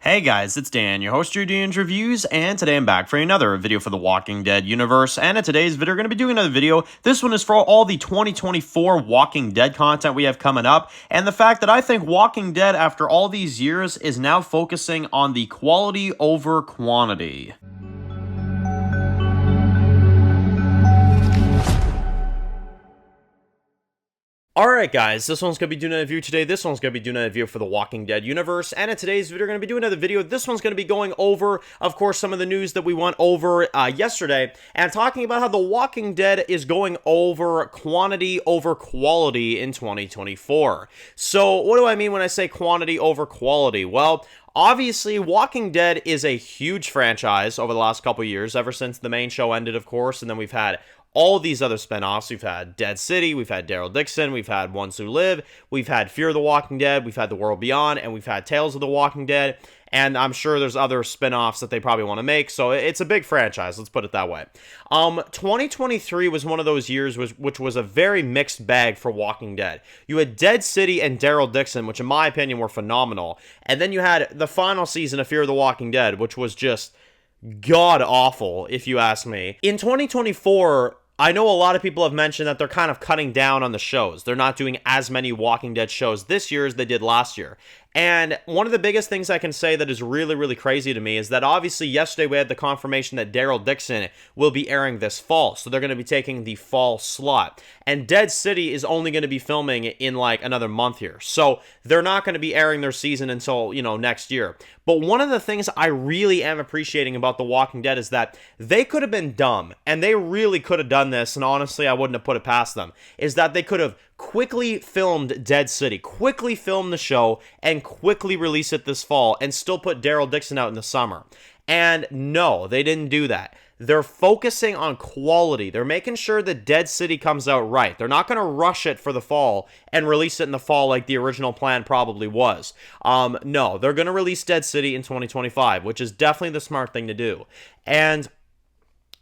Hey guys, it's Dan, your host of your Dan's Reviews, and today I'm back for another video for the Walking Dead universe. And in today's video, we're going to be doing another video. This one is for all the 2024 Walking Dead content we have coming up, and the fact that I think Walking Dead, after all these years, is now focusing on the quality over quantity. Alright guys, this one's going to be doing a review today. This one's going to be doing a review for the Walking Dead universe. And in today's video, we're going to be doing another video. This one's going to be going over, of course, some of the news that we went over yesterday. And talking about how the Walking Dead is going over quantity over quality in 2024. So what do I mean when I say quantity over quality? Well, obviously, Walking Dead is a huge franchise over the last couple years, ever since the main show ended, of course, and then we've had all these other spinoffs. We've had Dead City, we've had Daryl Dixon, we've had Ones Who Live, we've had Fear the Walking Dead, we've had The World Beyond, and we've had Tales of the Walking Dead, and I'm sure there's other spinoffs that they probably want to make, so it's a big franchise, let's put it that way. 2023 was one of those years which was a very mixed bag for Walking Dead. You had Dead City and Daryl Dixon, which in my opinion were phenomenal, and then you had the final season of Fear the Walking Dead, which was just god-awful, if you ask me. In 2024, I know a lot of people have mentioned that they're kind of cutting down on the shows. They're not doing as many Walking Dead shows this year as they did last year. And one of the biggest things I can say that is really, really crazy to me is that obviously yesterday we had the confirmation that Daryl Dixon will be airing this fall. So they're going to be taking the fall slot. And Dead City is only going to be filming in like another month here. So they're not going to be airing their season until, next year. But one of the things I really am appreciating about The Walking Dead is that they could have been dumb, and they really could have done this, and honestly I wouldn't have put it past them, is that they could have quickly filmed Dead City, quickly filmed the show, and quickly release it this fall, and still put Daryl Dixon out in the summer. And no, they didn't do that. They're focusing on quality. They're making sure that Dead City comes out right. They're not going to rush it for the fall and release it in the fall like the original plan probably was. No, they're going to release Dead City in 2025, which is definitely the smart thing to do. And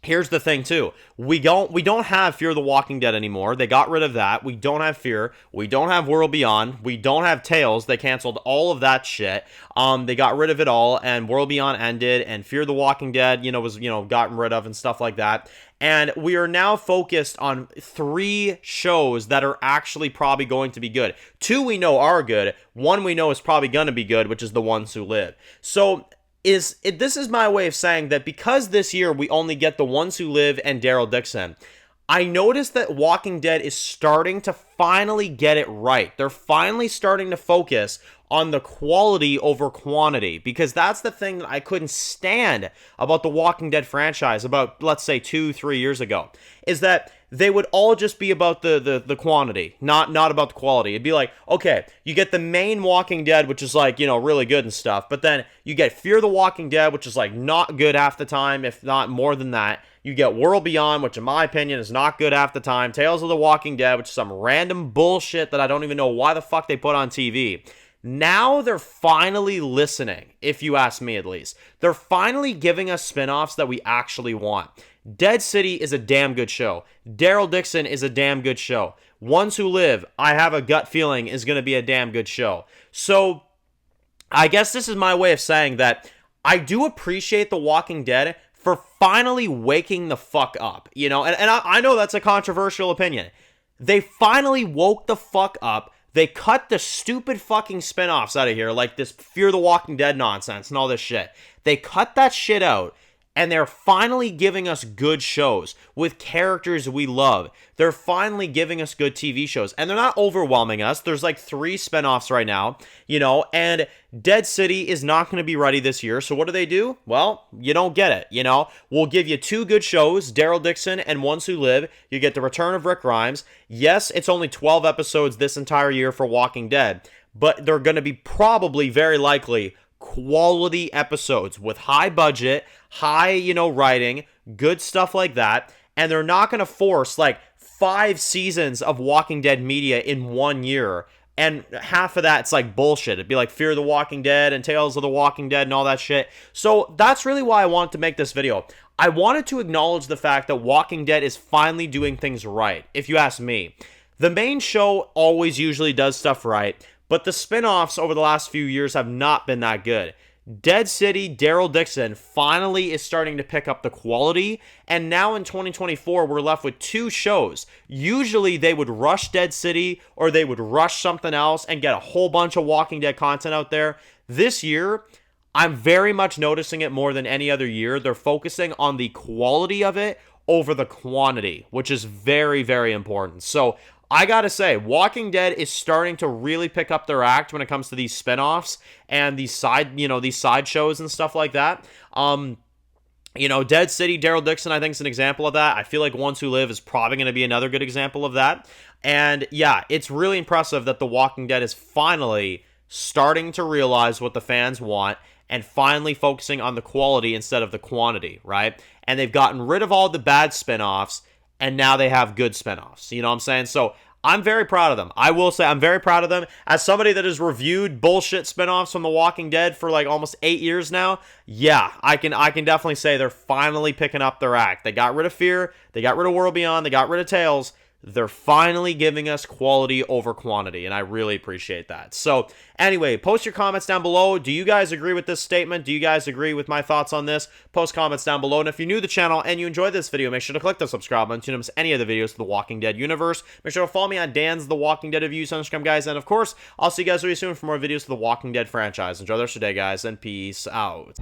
here's the thing too, we don't have Fear the Walking Dead anymore. They got rid of that. We don't have Fear. We don't have World Beyond. We don't have Tales. They canceled all of that shit. They got rid of it all, and World Beyond ended, and Fear the Walking Dead, was gotten rid of and stuff like that. And we are now focused on 3 shows that are actually probably going to be good. 2 we know are good. 1 we know is probably going to be good, which is The Ones Who Live. So this is my way of saying that because this year we only get The Ones Who Live and Daryl Dixon, I noticed that Walking Dead is starting to finally get it right. They're finally starting to focus on the quality over quantity, because that's the thing that I couldn't stand about the Walking Dead franchise about, let's say, 2-3 years ago, is that they would all just be about the quantity, not about the quality. It'd be like, okay, you get the main Walking Dead, which is like, really good and stuff, but then you get Fear the Walking Dead, which is like not good half the time, if not more than that. You get World Beyond, which in my opinion is not good half the time. Tales of the Walking Dead, which is some random bullshit that I don't even know why the fuck they put on TV. Now they're finally listening, if you ask me at least. They're finally giving us spinoffs that we actually want. Dead City is a damn good show. Daryl Dixon is a damn good show. Ones Who Live, I have a gut feeling, is going to be a damn good show. So, I guess this is my way of saying that I do appreciate The Walking Dead for finally waking the fuck up, and I know that's a controversial opinion. They finally woke the fuck up. They cut the stupid fucking spinoffs out of here, like this Fear the Walking Dead nonsense and all this shit. They cut that shit out, and they're finally giving us good shows with characters we love. They're finally giving us good TV shows, and they're not overwhelming us. There's like 3 spinoffs right now, and Dead City is not going to be ready this year. So what do? Well, you don't get it, We'll give you 2 good shows, Daryl Dixon and Ones Who Live. You get the return of Rick Grimes. Yes, it's only 12 episodes this entire year for Walking Dead, but they're going to be probably very likely quality episodes with high budget, high, writing, good stuff like that. And they're not going to force like 5 seasons of Walking Dead media in 1 year. And half of that's like bullshit. It'd be like Fear the Walking Dead and Tales of the Walking Dead and all that shit. So that's really why I wanted to make this video. I wanted to acknowledge the fact that Walking Dead is finally doing things right, if you ask me. The main show always usually does stuff right, but the spin-offs over the last few years have not been that good. Dead City, Daryl Dixon finally is starting to pick up the quality, and now in 2024, we're left with 2 shows. Usually, they would rush Dead City, or they would rush something else and get a whole bunch of Walking Dead content out there. This year, I'm very much noticing it more than any other year. They're focusing on the quality of it over the quantity, which is very, very important. So I gotta say, Walking Dead is starting to really pick up their act when it comes to these spinoffs and these side shows and stuff like that. Dead City, Daryl Dixon, I think is an example of that. I feel like Ones Who Live is probably going to be another good example of that. And yeah, it's really impressive that The Walking Dead is finally starting to realize what the fans want and finally focusing on the quality instead of the quantity, right? And they've gotten rid of all the bad spinoffs, and now they have good spinoffs. You know what I'm saying? So I'm very proud of them. I will say I'm very proud of them. As somebody that has reviewed bullshit spinoffs from The Walking Dead for like almost 8 years now, yeah, I can definitely say they're finally picking up their act. They got rid of Fear, they got rid of World Beyond, they got rid of Tales. They're finally giving us quality over quantity, and I really appreciate that. So, anyway, post your comments down below. Do you guys agree with this statement? Do you guys agree with my thoughts on this? Post comments down below. And if you're new to the channel and you enjoyed this video, make sure to click the subscribe button to not miss any of the videos of The Walking Dead universe. Make sure to follow me on Dan's The Walking Dead reviews on Instagram, guys. And, of course, I'll see you guys really soon for more videos of The Walking Dead franchise. Enjoy the rest of your day, guys, and peace out.